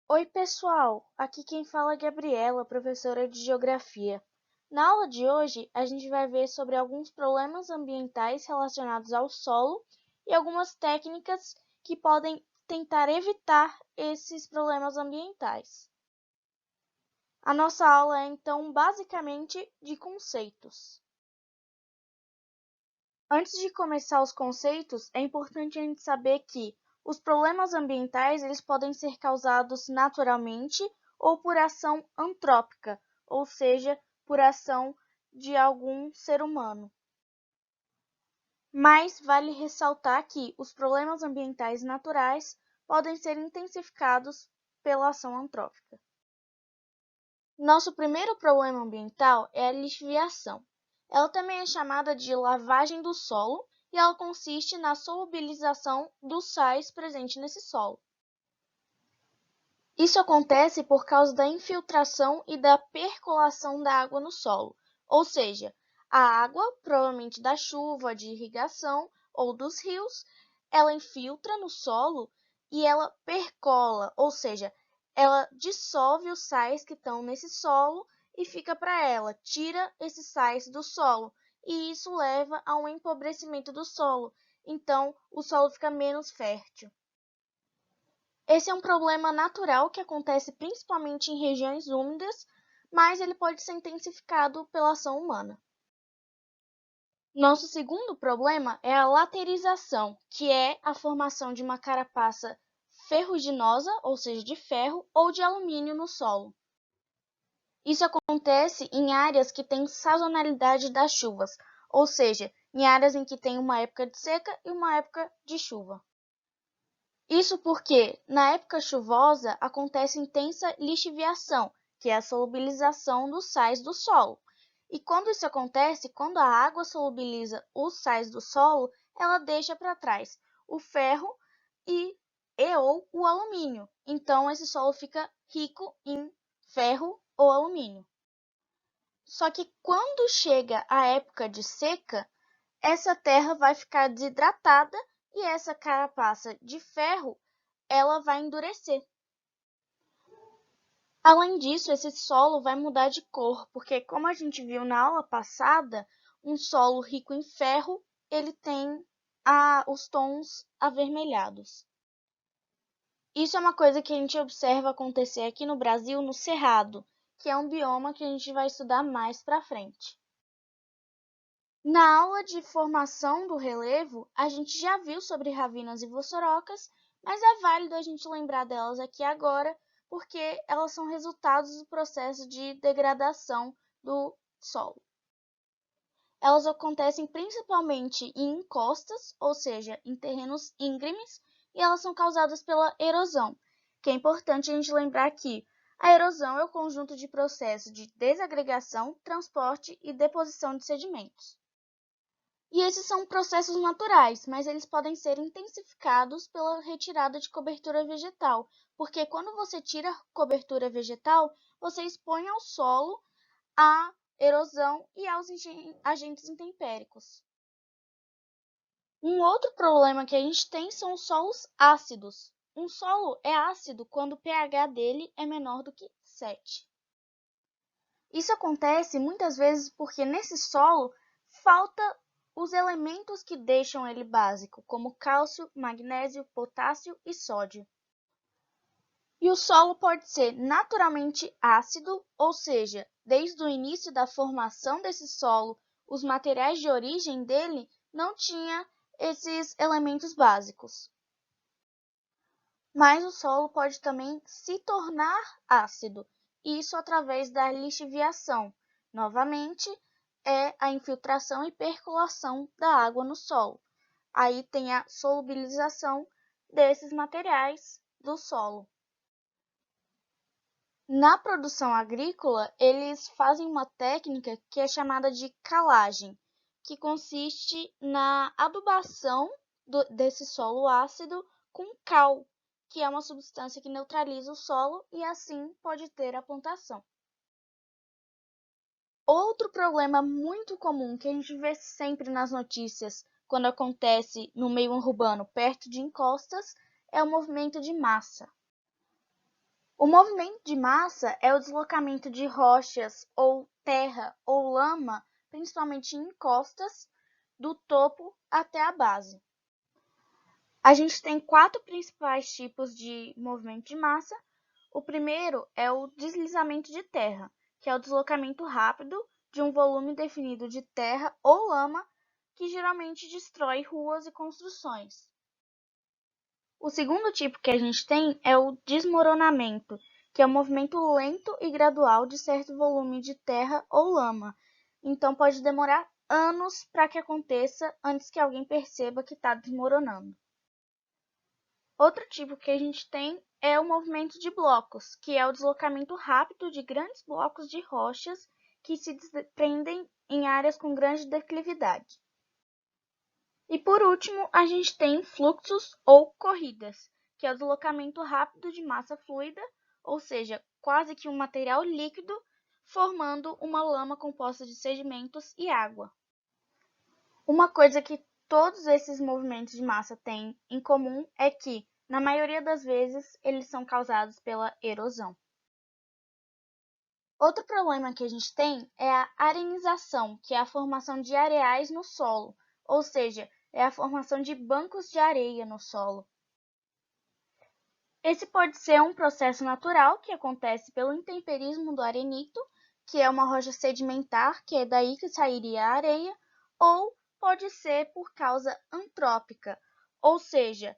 Oi, pessoal! Aqui quem fala é Gabriela, professora de Geografia. Na aula de hoje, a gente vai ver sobre alguns problemas ambientais relacionados ao solo e algumas técnicas que podem tentar evitar esses problemas ambientais. A nossa aula é, então, basicamente de conceitos. Antes de começar os conceitos, é importante a gente saber que os problemas ambientais eles podem ser causados naturalmente ou por ação antrópica, ou seja, por ação de algum ser humano. Mas vale ressaltar que os problemas ambientais naturais podem ser intensificados pela ação antrópica. Nosso primeiro problema ambiental é a lixiviação. Ela também é chamada de lavagem do solo e ela consiste na solubilização dos sais presentes nesse solo. Isso acontece por causa da infiltração e da percolação da água no solo, ou seja, a água, provavelmente da chuva, de irrigação ou dos rios, ela infiltra no solo e ela percola, ou seja, ela dissolve os sais que estão nesse solo e fica para ela, tira esses sais do solo, e isso leva a um empobrecimento do solo, então o solo fica menos fértil. Esse é um problema natural que acontece principalmente em regiões úmidas, mas ele pode ser intensificado pela ação humana. Nosso segundo problema é a laterização, que é a formação de uma carapaça ferruginosa, ou seja, de ferro, ou de alumínio no solo. Isso acontece em áreas que têm sazonalidade das chuvas, ou seja, em áreas em que tem uma época de seca e uma época de chuva. Isso porque, na época chuvosa, acontece intensa lixiviação, que é a solubilização dos sais do solo. E quando isso acontece, quando a água solubiliza os sais do solo, ela deixa para trás o ferro ou o alumínio. Então, esse solo fica rico em ferro ou alumínio. Só que quando chega a época de seca, essa terra vai ficar desidratada e essa carapaça de ferro ela vai endurecer. Além disso, esse solo vai mudar de cor, porque como a gente viu na aula passada, um solo rico em ferro, ele tem os tons avermelhados. Isso é uma coisa que a gente observa acontecer aqui no Brasil, no Cerrado, que é um bioma que a gente vai estudar mais para frente. Na aula de formação do relevo, a gente já viu sobre ravinas e vossorocas, mas é válido a gente lembrar delas aqui agora, porque elas são resultados do processo de degradação do solo. Elas acontecem principalmente em encostas, ou seja, em terrenos íngremes, e elas são causadas pela erosão, que é importante a gente lembrar que a erosão é o conjunto de processos de desagregação, transporte e deposição de sedimentos. E esses são processos naturais, mas eles podem ser intensificados pela retirada de cobertura vegetal, porque quando você tira cobertura vegetal, você expõe ao solo a erosão e aos agentes intempéricos. Um outro problema que a gente tem são os solos ácidos. Um solo é ácido quando o pH dele é menor do que 7. Isso acontece muitas vezes porque nesse solo falta os elementos que deixam ele básico, como cálcio, magnésio, potássio e sódio. E o solo pode ser naturalmente ácido, ou seja, desde o início da formação desse solo, os materiais de origem dele não tinham esses elementos básicos. Mas o solo pode também se tornar ácido, isso através da lixiviação. Novamente, é a infiltração e percolação da água no solo. Aí tem a solubilização desses materiais do solo. Na produção agrícola, eles fazem uma técnica que é chamada de calagem, que consiste na adubação desse solo ácido com cal, que é uma substância que neutraliza o solo e assim pode ter a plantação. Outro problema muito comum que a gente vê sempre nas notícias quando acontece no meio urbano, perto de encostas, é o movimento de massa. O movimento de massa é o deslocamento de rochas ou terra ou lama, principalmente em encostas, do topo até a base. A gente tem 4 principais tipos de movimento de massa. O primeiro é o deslizamento de terra, que é o deslocamento rápido de um volume definido de terra ou lama, que geralmente destrói ruas e construções. O segundo tipo que a gente tem é o desmoronamento, que é o movimento lento e gradual de certo volume de terra ou lama. Então pode demorar anos para que aconteça antes que alguém perceba que está desmoronando. Outro tipo que a gente tem é o movimento de blocos, que é o deslocamento rápido de grandes blocos de rochas que se desprendem em áreas com grande declividade. E por último, a gente tem fluxos ou corridas, que é o deslocamento rápido de massa fluida, ou seja, quase que um material líquido, formando uma lama composta de sedimentos e água. Uma coisa que todos esses movimentos de massa têm em comum é que, na maioria das vezes, eles são causados pela erosão. Outro problema que a gente tem é a arenização, que é a formação de areais no solo, ou seja, é a formação de bancos de areia no solo. Esse pode ser um processo natural que acontece pelo intemperismo do arenito, que é uma rocha sedimentar, que é daí que sairia a areia, ou pode ser por causa antrópica, ou seja,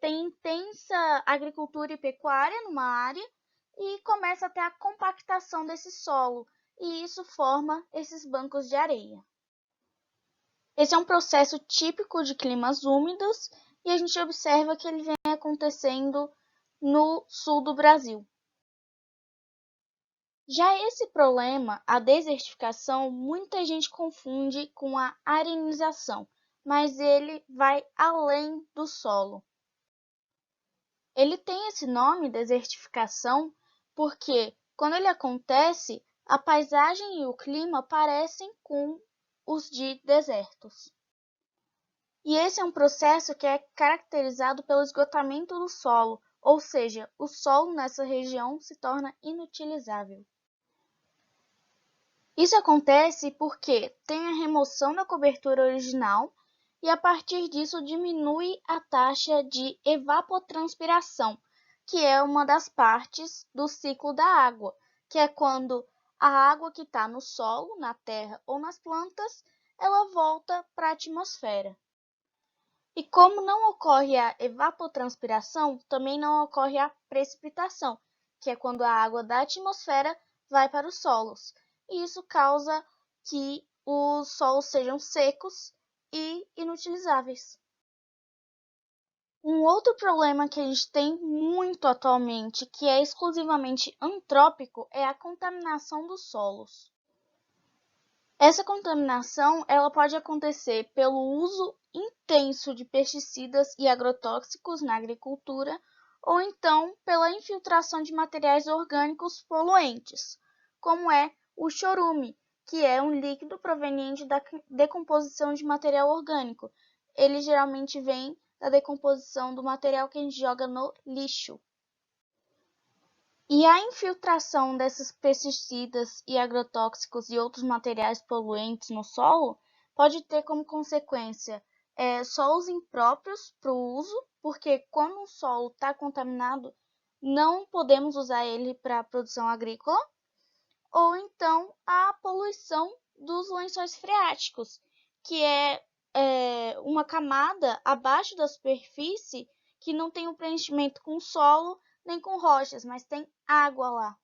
tem intensa agricultura e pecuária numa área e começa a ter a compactação desse solo, e isso forma esses bancos de areia. Esse é um processo típico de climas úmidos e a gente observa que ele vem acontecendo no sul do Brasil. Já esse problema, a desertificação, muita gente confunde com a arenização, mas ele vai além do solo. Ele tem esse nome, desertificação, porque quando ele acontece, a paisagem e o clima parecem com os de desertos. E esse é um processo que é caracterizado pelo esgotamento do solo, ou seja, o solo nessa região se torna inutilizável. Isso acontece porque tem a remoção da cobertura original e a partir disso diminui a taxa de evapotranspiração, que é uma das partes do ciclo da água, que é quando a água que está no solo, na terra ou nas plantas, ela volta para a atmosfera. E como não ocorre a evapotranspiração, também não ocorre a precipitação, que é quando a água da atmosfera vai para os solos. E isso causa que os solos sejam secos e inutilizáveis. Um outro problema que a gente tem muito atualmente, que é exclusivamente antrópico, é a contaminação dos solos. Essa contaminação ela pode acontecer pelo uso intenso de pesticidas e agrotóxicos na agricultura ou então pela infiltração de materiais orgânicos poluentes, como é o chorume, que é um líquido proveniente da decomposição de material orgânico. Ele geralmente vem da decomposição do material que a gente joga no lixo. E a infiltração desses pesticidas e agrotóxicos e outros materiais poluentes no solo pode ter como consequência solos impróprios para o uso, porque quando o solo está contaminado, não podemos usar ele para a produção agrícola, ou então a poluição dos lençóis freáticos, que é uma camada abaixo da superfície que não tem um preenchimento com solo nem com rochas, mas tem água lá.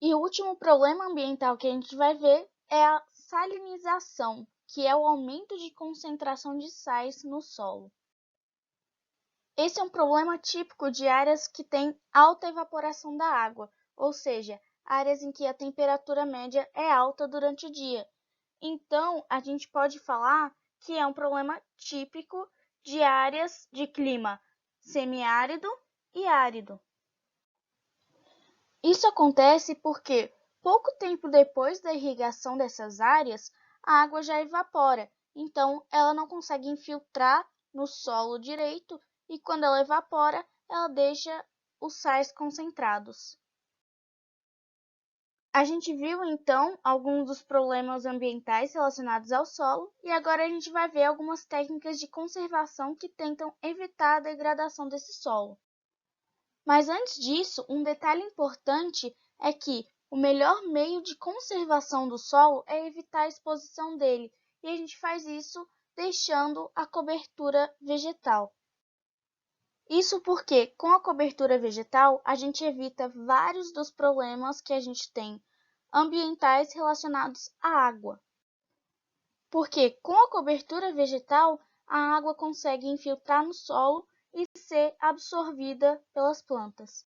E o último problema ambiental que a gente vai ver é a salinização, que é o aumento de concentração de sais no solo. Esse é um problema típico de áreas que têm alta evaporação da água, ou seja, áreas em que a temperatura média é alta durante o dia. Então, a gente pode falar que é um problema típico de áreas de clima semiárido e árido. Isso acontece porque, pouco tempo depois da irrigação dessas áreas, a água já evapora, então ela não consegue infiltrar no solo direito e quando ela evapora, ela deixa os sais concentrados. A gente viu, então, alguns dos problemas ambientais relacionados ao solo e agora a gente vai ver algumas técnicas de conservação que tentam evitar a degradação desse solo. Mas antes disso, um detalhe importante é que o melhor meio de conservação do solo é evitar a exposição dele, e a gente faz isso deixando a cobertura vegetal. Isso porque, com a cobertura vegetal, a gente evita vários dos problemas que a gente tem ambientais relacionados à água. Porque, com a cobertura vegetal, a água consegue infiltrar no solo e ser absorvida pelas plantas.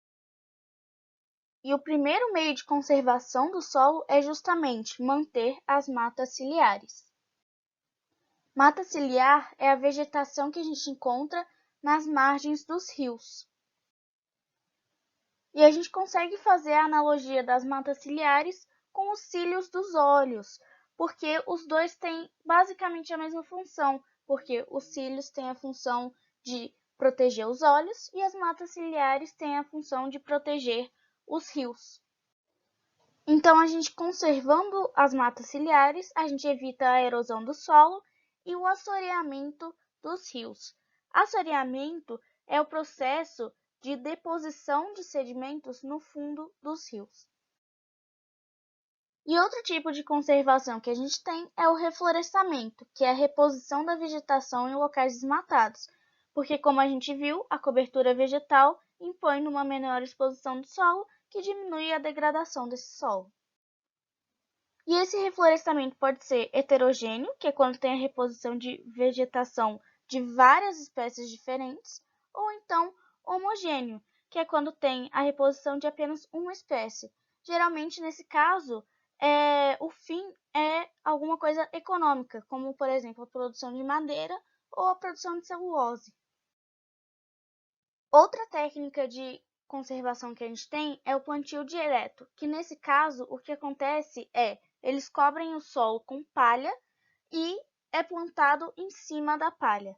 E o primeiro meio de conservação do solo é justamente manter as matas ciliares. Mata ciliar é a vegetação que a gente encontra nas margens dos rios. E a gente consegue fazer a analogia das matas ciliares com os cílios dos olhos, porque os dois têm basicamente a mesma função, porque os cílios têm a função de proteger os olhos e as matas ciliares têm a função de proteger os rios. Então, a gente conservando as matas ciliares, a gente evita a erosão do solo e o assoreamento dos rios. Assoreamento é o processo de deposição de sedimentos no fundo dos rios. E outro tipo de conservação que a gente tem é o reflorestamento, que é a reposição da vegetação em locais desmatados, porque, como a gente viu, a cobertura vegetal impõe uma menor exposição do solo, que diminui a degradação desse solo. E esse reflorestamento pode ser heterogêneo, que é quando tem a reposição de vegetação de várias espécies diferentes, ou então homogêneo, que é quando tem a reposição de apenas uma espécie. Geralmente, nesse caso, o fim é alguma coisa econômica, como, por exemplo, a produção de madeira ou a produção de celulose. Outra técnica de conservação que a gente tem é o plantio direto, que nesse caso o que acontece é eles cobrem o solo com palha e é plantado em cima da palha.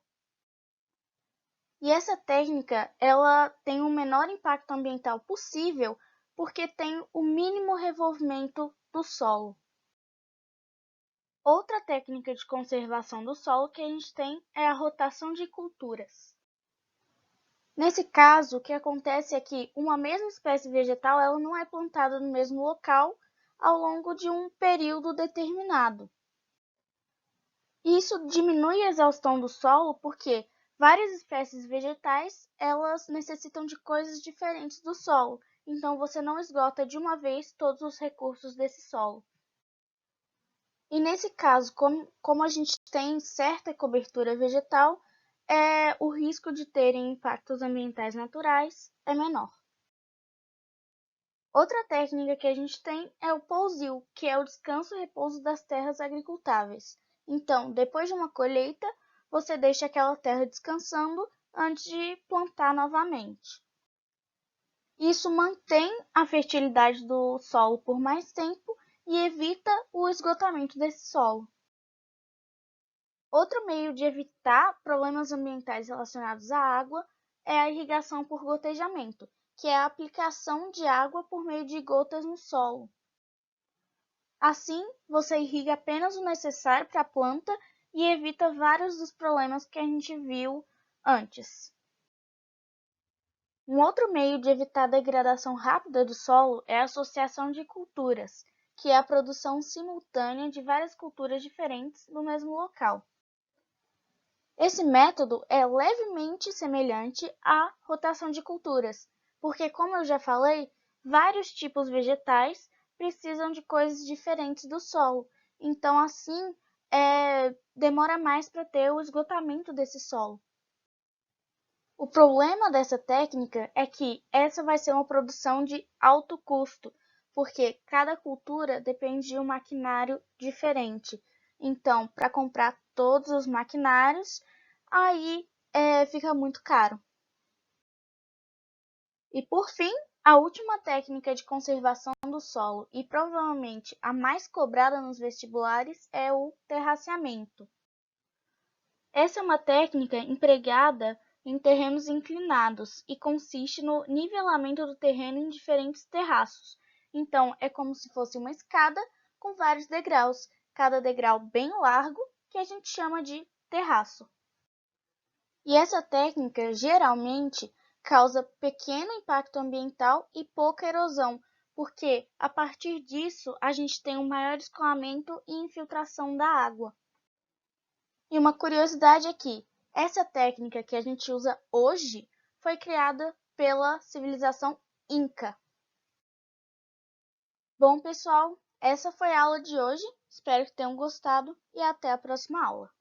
E essa técnica ela tem o menor impacto ambiental possível porque tem o mínimo revolvimento do solo. Outra técnica de conservação do solo que a gente tem é a rotação de culturas. Nesse caso, o que acontece é que uma mesma espécie vegetal ela não é plantada no mesmo local ao longo de um período determinado. Isso diminui a exaustão do solo porque várias espécies vegetais elas necessitam de coisas diferentes do solo, então você não esgota de uma vez todos os recursos desse solo. E nesse caso, como a gente tem certa cobertura vegetal, o risco de terem impactos ambientais naturais é menor. Outra técnica que a gente tem é o pousio, que é o descanso e repouso das terras agricultáveis. Então, depois de uma colheita, você deixa aquela terra descansando antes de plantar novamente. Isso mantém a fertilidade do solo por mais tempo e evita o esgotamento desse solo. Outro meio de evitar problemas ambientais relacionados à água é a irrigação por gotejamento, que é a aplicação de água por meio de gotas no solo. Assim, você irriga apenas o necessário para a planta e evita vários dos problemas que a gente viu antes. Um outro meio de evitar a degradação rápida do solo é a associação de culturas, que é a produção simultânea de várias culturas diferentes no mesmo local. Esse método é levemente semelhante à rotação de culturas, porque, como eu já falei, vários tipos vegetais precisam de coisas diferentes do solo, então assim demora mais para ter o esgotamento desse solo. O problema dessa técnica é que essa vai ser uma produção de alto custo, porque cada cultura depende de um maquinário diferente. Então, para comprar todos os maquinários, aí fica muito caro. E por fim, a última técnica de conservação do solo e provavelmente a mais cobrada nos vestibulares é o terraceamento. Essa é uma técnica empregada em terrenos inclinados e consiste no nivelamento do terreno em diferentes terraços. Então, é como se fosse uma escada com vários degraus, cada degrau bem largo, que a gente chama de terraço. E essa técnica geralmente causa pequeno impacto ambiental e pouca erosão, porque a partir disso a gente tem um maior escoamento e infiltração da água. E uma curiosidade é que essa técnica que a gente usa hoje foi criada pela civilização Inca. Bom, pessoal, essa foi a aula de hoje. Espero que tenham gostado e até a próxima aula.